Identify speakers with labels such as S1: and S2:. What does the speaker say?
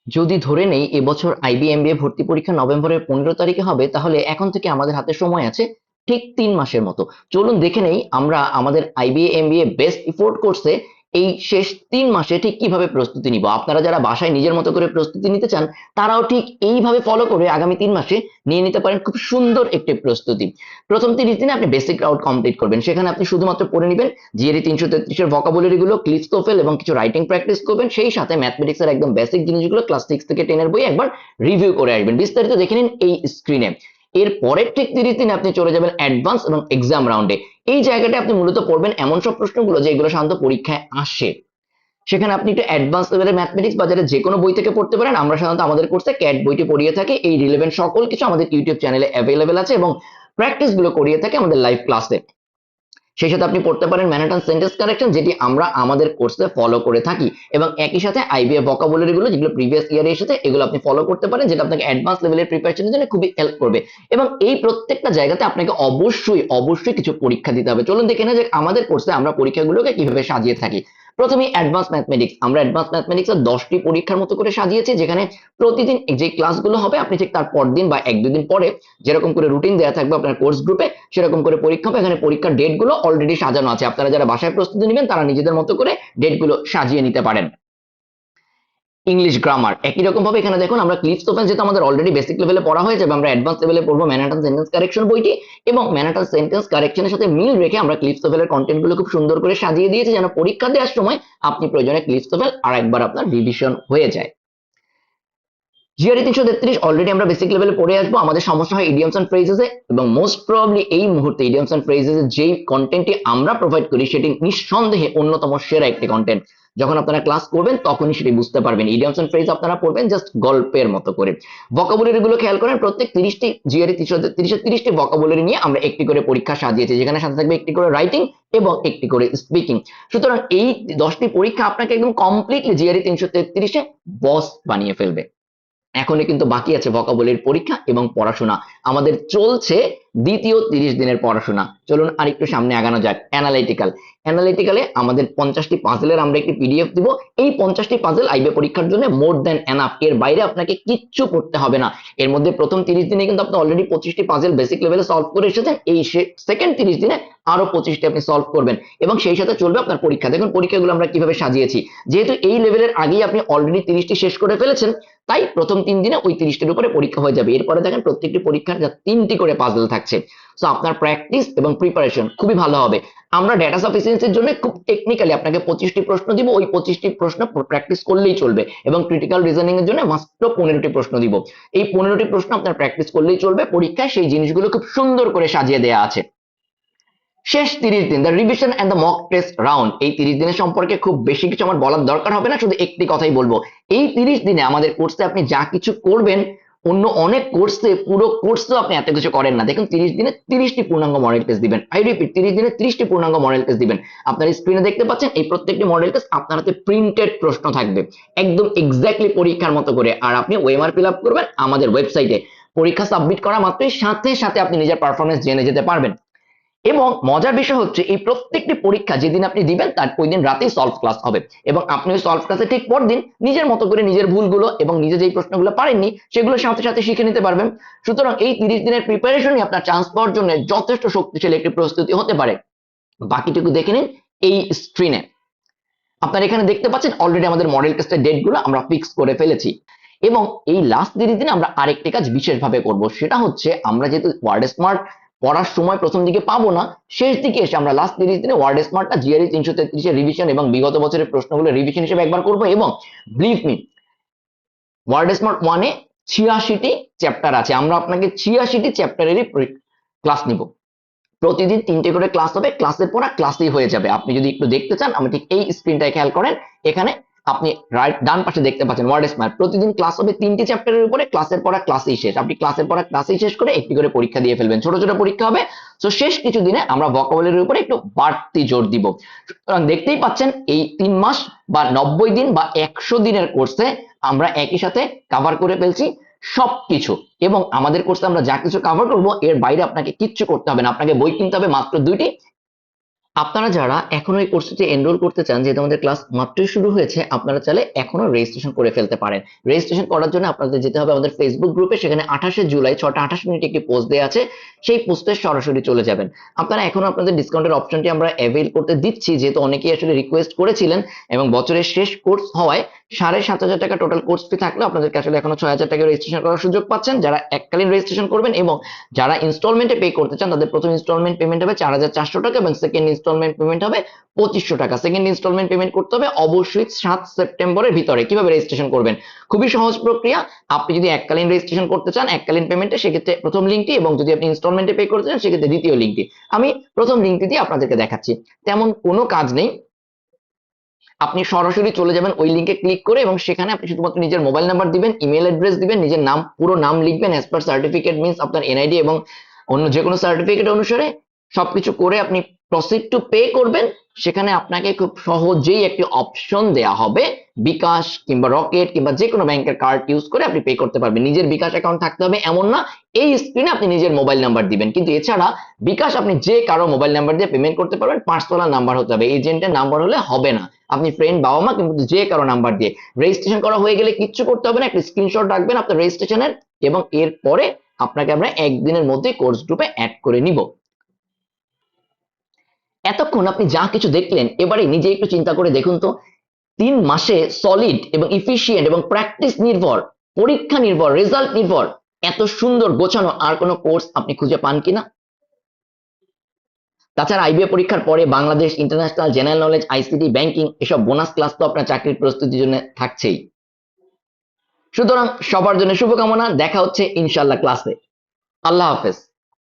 S1: যদি ধরে নেই এবছর আইবিএমবিএ ভর্তি পরীক্ষা নভেম্বরের 15 তারিখে হবে, তাহলে এখন থেকে আমাদের হাতে সময় আছে ঠিক 3 মাসের মতো। চলুন দেখে নেই আমরা আমাদের আইবিএমবিএ বেস্ট ইফোর্ট কোর্সে এই শেষ 3 মাসে ঠিক কিভাবে প্রস্তুতি নিব। আপনারা যারা বাসায় নিজের মতো করে প্রস্তুতি নিতে চান, তারাও ঠিক এইভাবে ফলো করে আগামী 3 মাসে নিয়ে নিতে পারেন খুব সুন্দর একটি প্রস্তুতি। প্রথম 30 দিনে আপনি বেসিক রাউট কমপ্লিট করবেন, সেখানে আপনি শুধুমাত্র পড়ে নেবেন জিআরই 333-এর ভোকাবুলারি গুলো, ক্লিপস তোফেল এবং কিছু রাইটিং প্র্যাকটিস করবেন। সেই সাথে ম্যাথমেটিক্স এর একদম বেসিক জিনিসগুলো ক্লাস 6 থেকে 10 এর বই একবার রিভিউ করে আসবেন। বিস্তারিত দেখে নিন এই স্ক্রিনে। এর পরের ঠিক 30 দিনে আপনি চলে যাবেন অ্যাডভান্স এবং এক্সাম রাউন্ডে। এই জায়গাটা আপনি মূলত পড়বেন এমন সব প্রশ্নগুলো যেগুলো সাধারণত পরীক্ষায় আসে। সেখানে আপনি একটু অ্যাডভান্স লেভেলের ম্যাথমেটিক্স বাজারে যে কোনো বই থেকে পড়তে পারেন। আমরা সাধারণত আমাদের কোর্সে ক্যাট বইটি পড়িয়ে থাকি। এই রিলেভেন্ট সকল কিছু আমাদের ইউটিউব চ্যানেলে অ্যাভেলেবেল আছে এবং প্র্যাকটিস গুলো করিয়ে থাকি আমাদের লাইভ ক্লাসে। সেই সাথে আপনি পড়তে পারেন ম্যানহাটন সেন্টেন্স কারেকশন, যেটি আমরা আমাদের কোর্সে ফলো করে থাকি, এবং একই সাথে আইবিএ ভোকাবুলারি গুলো যেগুলো প্রিভিয়াস ইয়ারে এসেছে এগুলো আপনি ফলো করতে পারেন, যেটা আপনাকে অ্যাডভান্স লেভেলের প্রিপারেশনের জন্য খুবই হেল্প করবে। এবং এই প্রত্যেকটা জায়গাতে আপনাকে অবশ্যই অবশ্যই কিছু পরীক্ষা দিতে হবে। চলুন দেখে নেওয়া যাক আমাদের কোর্সে আমরা পরীক্ষাগুলোকে কিভাবে সাজিয়ে থাকি। প্রথমে অ্যাডভান্স ম্যাথমেটিক্স, আমরা অ্যাডভান্স ম্যাথমেটিক্স এর 10টি পরীক্ষার মতো করে সাজিয়েছি, যেখানে প্রতিদিন যে ক্লাসগুলো হবে আপনি ঠিক তার পর দিন বা 1-2 দিন পরে যেরকম করে রুটিন দেওয়া থাকবে আপনার কোর্স গ্রুপে, সেরকম করে পরীক্ষা হবে। এখানে পরীক্ষার ডেট গুলো অলরেডি সাজানো আছে, আপনারা যারা বাসায় প্রস্তুতি নেবেন তারা নিজেদের মতো করে ডেট গুলো সাজিয়ে নিতে পারেন। ইংলিশ গ্রামার একই রকম ভাবে এখানে দেখুন আমরা ক্লিপস তোফেল যেহেতু আমাদের অলরেডি বেসিক লেভেলে পড়া হয়ে যাবে, আমরা অ্যাডভান্স লেভেলে পড়বো ম্যানহাটন সেন্টেন্স কারেকশন বইটি, এবং ম্যানহাটন সেন্টেন্স কারেকশনের সাথে মিল রেখে আমরা ক্লিপস তোফেলের কন্টেন্ট গুলো খুব সুন্দর করে সাজিয়ে দিয়েছি, যেন পরীক্ষা দেওয়ার সময় আপনি প্রয়োজনে ক্লিপস তোফেল আর একবার আপনার রিভিশন হয়ে যায়। জিআরই 333 অলরেডি আমরা বেসিক লেভেলে পড়ে আসবো। আমাদের সমস্যা হয় ইডিয়মস এন্ড ফ্রেজেসে, এবং মোস্ট প্রবাবলি এই মুহূর্তে ইডিয়মস এন্ড ফ্রেজেসে যেই কন্টেন্টটি আমরা প্রোভাইড করি সেটি নিঃসন্দেহে অন্যতম সেরা একটি কন্টেন্ট। যখন আপনারা ক্লাস করবেন তখনই সেটি বুঝতে পারবেন। ইডিয়মস এন্ড ফ্রেজ আপনারা পড়বেন জাস্ট গল্পের মতো করে। ভোকাবুলারি গুলো খেয়াল করেন, প্রত্যেক 30টি জিআরই 333-টি ভোকাবুলারি নিয়ে আমরা একটি করে পরীক্ষা সাজিয়েছি, যেখানে সাথে থাকবে একটি করে রাইটিং এবং একটি করে স্পিকিং। সুতরাং এই 10টি পরীক্ষা আপনাকে একদম কমপ্লিটলি জিআরই 333-এ বস বানিয়ে ফেলবে। এখনই কিন্তু বাকি আছে ভোকাবুলারির পরীক্ষা এবং পড়াশোনা। আমাদের চলছে দ্বিতীয় 30 দিনের পড়াশোনা। চলুন আরেকটু সামনে আগানো যাক। অ্যানালিটিক্যালে আমাদের 50টি পাজেলের আমরা একটি পিডিএফ দিব। এই 50টি পাজেল আইবে পরীক্ষার জন্য মোর দ্যান এনাফ, এর বাইরে আপনাকে কিচ্ছু করতে হবে না। এর মধ্যে প্রথম 30 দিনে কিন্তু আপনি অলরেডি 25টি পাজেল বেসিক লেভেলে সলভ করে এসেছেন, এই সেকেন্ড 30 দিনে আরো 25টি আপনি সলভ করবেন, এবং সেই সাথে চলবে আপনার পরীক্ষা। দেখুন পরীক্ষাগুলো আমরা কিভাবে সাজিয়েছি। যেহেতু এই লেভেলের আগেই আপনি অলরেডি 30টি শেষ করে ফেলেছেন, তাই প্রথম 3 দিনে ওই 30টির উপরে পরীক্ষা হয়ে যাবে। এরপরে দেখেন প্রত্যেকটি পরীক্ষার 3টি করে পাজল থাকছে। সো আপনার প্র্যাকটিস এবং প্রিপারেশন খুবই ভালো হবে। আমরা ডেটা সাফিসিয়েন্সির জন্য খুব টেকনিক্যালি আপনাকে 25টি প্রশ্ন দিব, ওই 25টি প্রশ্ন প্র্যাকটিস করলেই চলবে, এবং ক্রিটিক্যাল রিজনিং এর জন্য মাত্র 15টি প্রশ্ন দিব। এই 15টি প্রশ্ন আপনার প্র্যাকটিস করলেই চলবে, পরীক্ষায় সেই জিনিসগুলো খুব সুন্দর করে সাজিয়ে দেওয়া আছে। শেষ 30 দিন, the revision and the mock test round. এই 30 দিনের সম্পর্কে খুব বেশি কিছু আমার বলার দরকার হবে না, শুধু একটি কথাই বলবো। এই 30 দিনে আমাদের কোর্সে আপনি যা কিছু করবেন, অন্য অনেক কোর্সে পুরো কোর্সেও আপনি এত কিছু করেন না। দেখুন 30 দিনে 30টি পূর্ণাঙ্গ মডেল টেস্ট দিবেন। আই রিপিট, 30 দিনে 30টি পূর্ণাঙ্গ মডেল টেস্ট দিবেন। আপনার স্ক্রিনে দেখতে পাচ্ছেন এই প্রত্যেকটি মডেল টেস্ট আপনার হাতে প্রিন্টেড প্রশ্ন থাকবে, একদম এক্স্যাক্টলি পরীক্ষার মতো করে, আর আপনি ওএমআর ফিল আপ করবেন আমাদের ওয়েবসাইটে। পরীক্ষা সাবমিট করা মাত্রই সাথে সাথে আপনি নিজের পারফরমেন্স জেনে যেতে পারবেন। এবং মজার বিষয় হচ্ছে এই প্রত্যেকটি পরীক্ষা যেদিন আপনি দিবেন তার ওই দিন রাতেই সলভ ক্লাস হবে, এবং আপনি ওই সলভ ক্লাসে ঠিক পরদিন নিজের মতো করে নিজের ভুলগুলো এবং নিজে যেই প্রশ্নগুলো পারেননি সেগুলো সাথে সাথে শিখে নিতে পারবেন। সুতরাং এই 30 দিনের প্রিপারেশনই আপনার চান্স পাওয়ার জন্য যথেষ্ট শক্তিশালী একটি প্রস্তুতি হতে পারে। বাকিটুকু দেখে নিন এই স্ক্রিনে। আপনারা এখানে দেখতে পাচ্ছেন অলরেডি আমাদের মডেল টেস্টের ডেট গুলো আমরা ফিক্স করে ফেলেছি, এবং এই লাস্ট 30 দিনে আমরা আরেকটি কাজ বিশেষভাবে করব। সেটা হচ্ছে আমরা যেহেতু ওয়ার্ড স্মার্ট পড়ার সময় প্রথম দিকে পাবো না, শেষ দিকে এসে আমরা লাস্ট 30 দিনে ওয়ার্ড স্মার্টটা জিআরই 333-এর রিভিশন এবং বিগত বছরের প্রশ্নগুলো রিভিশন হিসেবে একবার করবো। এবং বিলিভ মি, ওয়ার্ড স্মার্ট 1-এ 86টি চ্যাপ্টার আছে, আমরা আপনাকে 86টি চ্যাপ্টারেরই ক্লাস নিব। প্রতিদিন 3টে করে ক্লাস হবে, ক্লাসের পড়া ক্লাসেই হয়ে যাবে। আপনি যদি একটু দেখতে চান, আমি ঠিক এই স্ক্রিনটায় খেয়াল করেন, এখানে আপনি রাইট ডান পাশে দেখতে পাচ্ছেন ওয়ার্ড স্মার্ট। প্রতিদিন ক্লাস হবে 3টি চ্যাপ্টারের উপরে, ক্লাসের পড়া ক্লাসেই শেষ। আপনি ক্লাসের পড়া ক্লাসেই শেষ করে একটি করে পরীক্ষা দিয়ে ফেলবেন, ছোট ছোট পরীক্ষা হবে। তো শেষ কিছু দিনে আমরা ভোকাবুলারির উপরে একটু বাড়তি জোর দিব। সুতরাং দেখতেই পাচ্ছেন এই 3 মাস বা 90 দিন বা 100 দিনের কোর্সে আমরা একই সাথে কভার করে ফেলছি সবকিছু, এবং আমাদের কোর্সে আমরা যা কিছু কভার করবো এর বাইরে আপনাকে কিচ্ছু করতে হবে না। আপনাকে বই কিনতে হবে মাত্র 2টি, আপনারা যারা এখনো এই কোর্সটিতে এনরোল করতে চান, যেহেতু আমাদের ক্লাস মাত্রই শুরু হয়েছে, আপনারা চাইলে এখনো রেজিস্ট্রেশন করে ফেলতে পারেন। রেজিস্ট্রেশন করার জন্য আপনাদের যেতে হবে আমাদের ফেসবুক গ্রুপে, সেখানে 28শে জুলাই 6টা 28 মিনিট একটি পোস্ট দেওয়া আছে, সেই পোস্টে সরাসরি চলে যাবেন। আপনারা এখনো আপনাদের ডিসকাউন্টের অপশনটি আমরা অ্যাভেল করতে দিচ্ছি, যেহেতু অনেকেই আসলে রিকোয়েস্ট করেছিলেন এবং বছরের শেষ কোর্স হওয়ায় 7,500 টাকা টোটাল কোর্স ফি থাকলে আপনাদেরকে আসলে এখনো 6,000 টাকা রেজিস্ট্রেশন করার সুযোগ পাচ্ছেন যারা এককালীন রেজিস্ট্রেশন করবেন। এবং যারা ইনস্টলমেন্টে পে করতে চান, তাদের প্রথম ইনস্টলমেন্ট পেমেন্ট হবে 4,400 টাকা এবং সেকেন্ড ইনস্টলমেন্ট পেমেন্ট হবে 2,500 টাকা। সেকেন্ড ইনস্টলমেন্ট পেমেন্ট করতে হবে অবশ্যই 7 সেপ্টেম্বরের ভিতরে। কিভাবে রেজিস্ট্রেশন করবেন? খুবই সহজ প্রক্রিয়া। আপনি যদি এককালীন রেজিস্ট্রেশন করতে চান এককালীন পেমেন্টে, সেক্ষেত্রে প্রথম লিঙ্কটি, এবং যদি আপনি ইনস্টলমেন্টে পে করতে চান সেক্ষেত্রে দ্বিতীয় লিঙ্কটি। আমি প্রথম লিঙ্কটি দিয়ে আপনাদেরকে দেখাচ্ছি। তেমন কোনো কাজ নেই, আপনি সরাসরি চলে যাবেন ওই লিঙ্কে ক্লিক করে এবং সেখানে আপনি শুধুমাত্র নিজের মোবাইল নাম্বার দিবেন, ইমেল অ্যাড্রেস দিবেন, নিজের নাম, পুরো নাম লিখবেন অ্যাজ পার সার্টিফিকেট, মিন্স আপনার এনআইডি এবং অন্য যে কোনো সার্টিফিকেট অনুসারে সবকিছু করে আপনি প্রসিড টু পে করবেন। সেখানে আপনাকে খুব সহজেই একটি অপশন দেয়া হবে, বিকাশ কিংবা রকেট কিংবা যে কোনো ব্যাংকের কার্ড ইউজ করে আপনি পে করতে পারবেন। নিজের বিকাশ অ্যাকাউন্ট থাকতে হবে এমন না, এই স্ক্রিনে আপনি নিজের মোবাইল নাম্বার দিবেন, কিন্তু এছাড়া বিকাশ আপনি যে কারো মোবাইল নাম্বার দিয়ে পেমেন্ট করতে পারবেন। পার্সোনাল নাম্বার হতে হবে, এজেন্টের নাম্বার হলে হবে না। আপনি ফ্রেন্ড, বাবা মা, কিন্তু যে কারো নাম্বার দিয়ে রেজিস্ট্রেশন করা হয়ে গেলে কিচ্ছু করতে হবে না, একটা স্ক্রিনশট রাখবেন আপনার রেজিস্ট্রেশনের, এবং এরপরে আপনাকে আমরা একদিনের মধ্যে কোর্স গ্রুপে অ্যাড করে নিব। এতক্ষণ আপনি যা কিছু দেখলেন, এবারে নিজে একটু চিন্তা করে দেখুন তো, 3 মাসে সলিড এবং ইফিসিয়েন্ট এবং প্র্যাকটিস নির্ভর, পরীক্ষা নির্ভর, রেজাল্ট নির্ভর এত সুন্দর গোছানো আর কোনো কোর্স আপনি খুঁজে পান কিনা? তাছাড়া আইবিএ পরীক্ষার পরে Bangladesh, international, general knowledge, ICT, banking এসব বোনাস ক্লাস তো আপনার চাকরির প্রস্তুতির জন্য থাকছেই। সুতরাং সবার জন্য শুভকামনা, দেখা হচ্ছে ইনশাল্লাহ ক্লাসে। আল্লাহ হাফেজ।